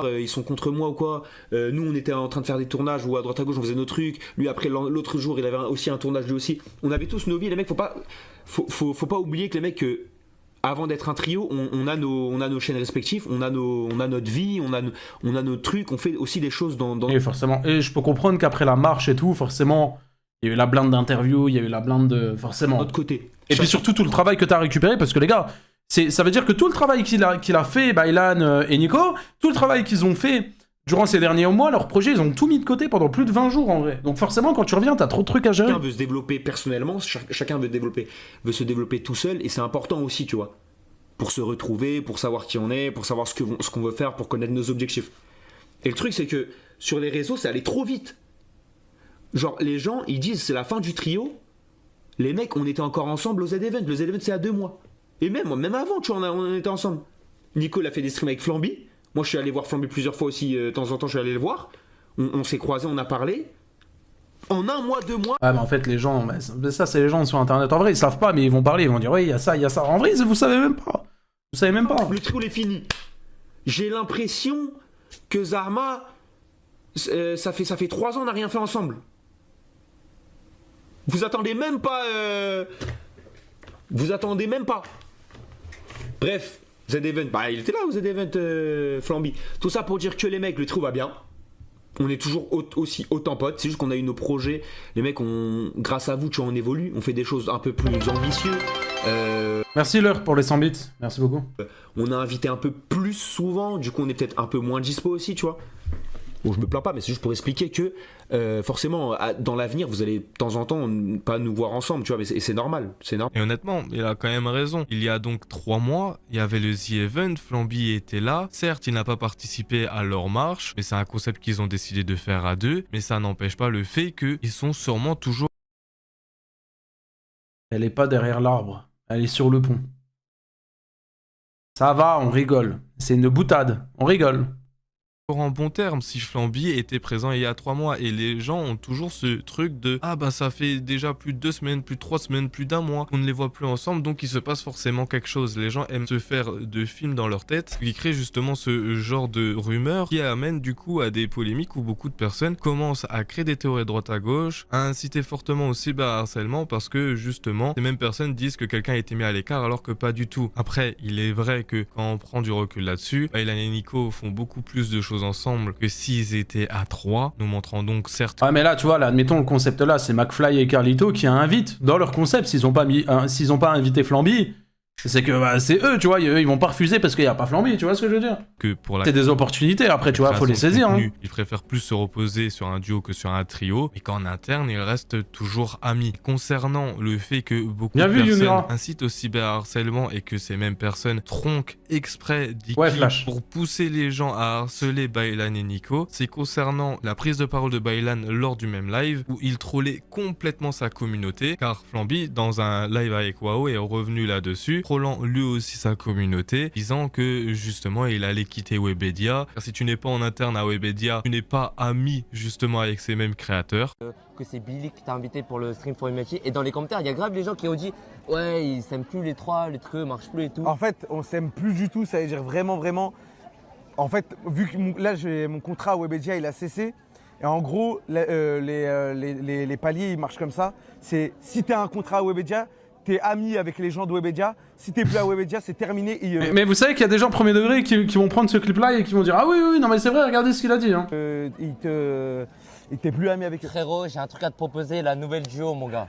ils sont contre moi ou quoi. Nous on était en train de faire des tournages ou à droite à gauche on faisait nos trucs. Lui après l'autre jour il avait aussi un tournage lui aussi. On avait tous nos vies les mecs, faut pas oublier que les mecs avant d'être un trio, on a nos chaînes respectives, on a notre vie, on a nos trucs, on fait aussi des choses dans... Et forcément, et je peux comprendre qu'après la marche et tout, forcément, il y a eu la blinde d'interviews, il y a eu la blinde de... Forcément. De notre côté. Et puis surtout tout le travail que tu as récupéré, parce que les gars, ça veut dire que tout le travail qu'il a fait, Baylan et Nico, tout le travail qu'ils ont fait durant ces derniers mois, leur projet, ils ont tout mis de côté pendant plus de 20 jours en vrai. Donc forcément, quand tu reviens, t'as trop de trucs à gérer. Chacun veut se développer personnellement, chacun veut se développer tout seul, et c'est important aussi, tu vois. Pour se retrouver, pour savoir qui on est, pour savoir ce qu'on veut faire, pour connaître nos objectifs. Et le truc, c'est que sur les réseaux, ça allait trop vite. Genre, les gens, ils disent c'est la fin du trio. Les mecs, on était encore ensemble au Z-Event. Le Z-Event, c'est à 2 mois. Et même avant, tu vois, on était ensemble. Nico, il a fait des streams avec Flamby. Moi, je suis allé voir Flamby plusieurs fois aussi. De temps en temps, je suis allé le voir. On s'est croisés, on a parlé. En 1 mois, 2 mois. Ah, mais en fait, les gens, ça, c'est les gens sur Internet. En vrai, ils savent pas, mais ils vont parler. Ils vont dire, oui, il y a ça, il y a ça. En vrai, vous savez même pas. Vous savez même pas. Le trio est fini. J'ai l'impression que Zarma, ça fait 3 ans, on n'a rien fait ensemble. Vous attendez même pas. Vous attendez même pas. Bref, Z-Event, bah il était là au Z-Event Flamby. Tout ça pour dire que les mecs, le trio va bien. On est toujours aussi autant potes. C'est juste qu'on a eu nos projets. Les mecs, grâce à vous, tu vois, on évolue. On fait des choses un peu plus ambitieuses. Merci Leur pour les 100 bits. Merci beaucoup. On a invité un peu plus souvent. Du coup, on est peut-être un peu moins dispo aussi, tu vois. Bon, je me plains pas, mais c'est juste pour expliquer que forcément, dans l'avenir, vous allez de temps en temps pas nous voir ensemble, tu vois, et c'est normal, c'est normal. Et honnêtement, il a quand même raison. Il y a donc 3 mois, il y avait le The Event, Flamby était là. Certes, il n'a pas participé à leur marche, mais c'est un concept qu'ils ont décidé de faire à 2. Mais ça n'empêche pas le fait qu'ils sont sûrement toujours... Elle est pas derrière l'arbre. Elle est sur le pont. Ça va, on rigole. C'est une boutade. On rigole. en bon terme si Flamby était présent il y a 3 mois et les gens ont toujours ce truc de ah bah ça fait déjà plus de 2 semaines, plus de 3 semaines, plus d'1 mois qu'on ne les voit plus ensemble, donc il se passe forcément quelque chose. Les gens aiment se faire de films dans leur tête qui crée justement ce genre de rumeurs qui amène du coup à des polémiques où beaucoup de personnes commencent à créer des théories de droite à gauche, à inciter fortement au cyberharcèlement parce que justement ces mêmes personnes disent que quelqu'un a été mis à l'écart alors que pas du tout. Après il est vrai que quand on prend du recul là-dessus, Baylan et Nico font beaucoup plus de choses ensemble que s'ils étaient à 3, nous montrant donc certes... Ah mais là tu vois, là, admettons le concept là, c'est McFly et Carlito qui invitent dans leur concept, s'ils ont pas invité Flamby, c'est que bah, c'est eux, tu vois, ils vont pas refuser parce qu'il y a pas Flamby, tu vois ce que je veux dire? Que pour la... C'est des opportunités, après tu vois, faut les saisir. Hein. Ils préfèrent plus se reposer sur un duo que sur un trio, mais qu'en interne, ils restent toujours amis. Concernant le fait que beaucoup de personnes incitent au cyberharcèlement et que ces mêmes personnes tronquent exprès pour pousser les gens à harceler Baylan et Nico, c'est concernant la prise de parole de Baylan lors du même live où il trollait complètement sa communauté, car Flamby, dans un live avec WoW, est revenu là-dessus, trollant lui aussi sa communauté, disant que justement il allait quitter Webedia, car si tu n'es pas en interne à Webedia, tu n'es pas ami justement avec ces mêmes créateurs. Que c'est Billy qui t'a invité pour le stream for Humanity, et dans les commentaires il y a grave les gens qui ont dit ouais ils s'aiment plus les trois, les trucs marchent plus et tout. En fait on s'aime plus du tout, ça veut dire vraiment, en fait vu que là j'ai mon contrat à Webedia il a cessé, et en gros les paliers ils marchent comme ça, c'est si t'as un contrat à Webedia, t'es ami avec les gens de Webedia, si t'es plus à Webedia, c'est terminé. Mais vous savez qu'il y a des gens premier degré qui vont prendre ce clip-là et qui vont dire ah oui, non mais c'est vrai, regardez ce qu'il a dit. Hein. Il t'est plus ami avec eux. Frérot, j'ai un truc à te proposer, la nouvelle duo mon gars.